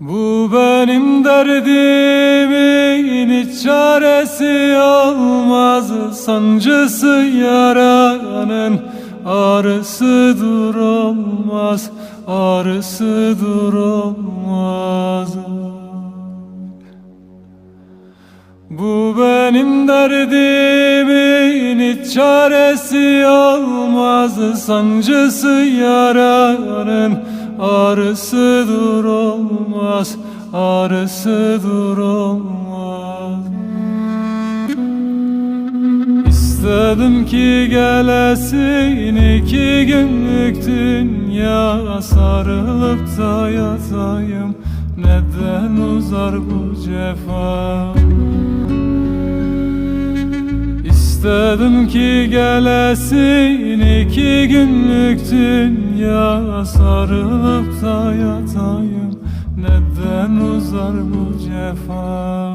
Bu benim derdimin hiç çaresi olmaz. Sancısı yaranın ağrısıdır olmaz, ağrısıdır olmaz. Bu benim derdimin hiç çaresi olmaz. Sancısı yaranın ağrısıdır olmaz, ağrısıdır olmaz. İstedim ki gelesin 2 günlük dünya, sarılıp da yatayım, neden uzar bu cefa? İstedim ki gelesin 2 günlük dünya, sarılıp da yatayım, neden uzar bu cefa?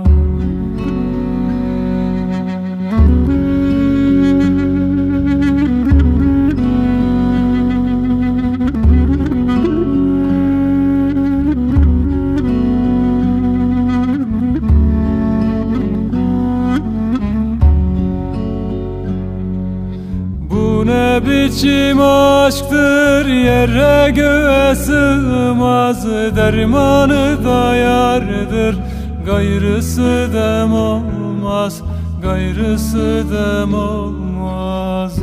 Ne biçim aşktır, yere göğe sığmaz. Dermanı da yardır, gayrısı dem olmaz, gayrısı dem olmaz.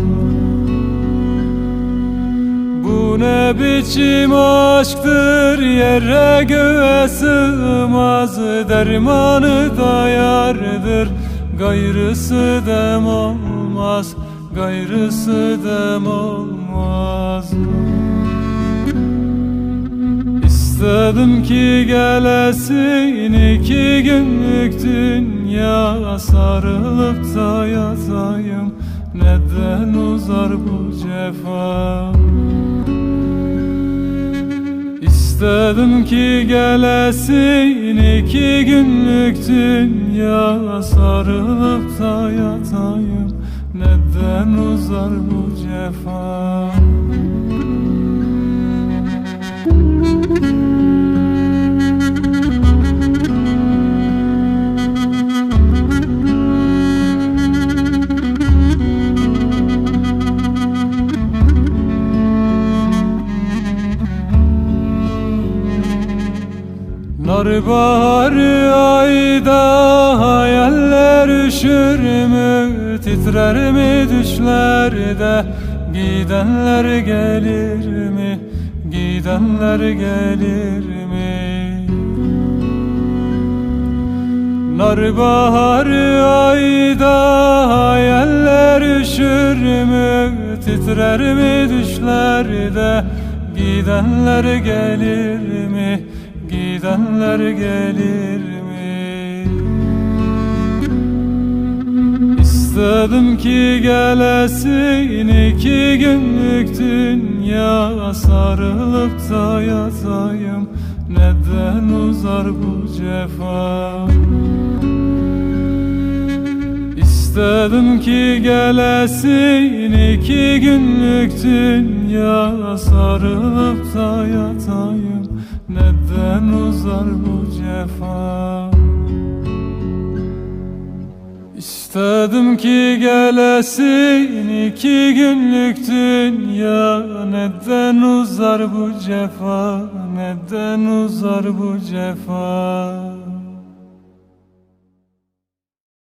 Bu ne biçim aşktır, yere göğe sığmaz. Dermanı da yardır, gayrısı dem olmaz, gayrısı dem olmaz. İstedim ki gelesin 2 günlük dünya, sarılıp da yatayım, neden uzar bu cefa? İstedim ki gelesin 2 günlük dünya, sarılıp da yatayım, neden uzar bu cefa? Nar baharı ayda hayaller üşür mü? Titrer mi düşlerde? Gidenler gelir mi? Gidenler gelir mi? Nar baharı ayda hayaller üşür mü? Titrer mi düşlerde? Gidenler gelir mi? Gidenler gelir mi? İstedim ki gelesin 2 günlük dünya, sarılıp da yatayım, neden uzar bu cefa? İstedim ki gelesin 2 günlük dünya, sarılıp da yatayım, neden uzar bu cefa? İstedim ki gelesin 2 günlük dünya, neden uzar bu cefa? Neden uzar bu cefa?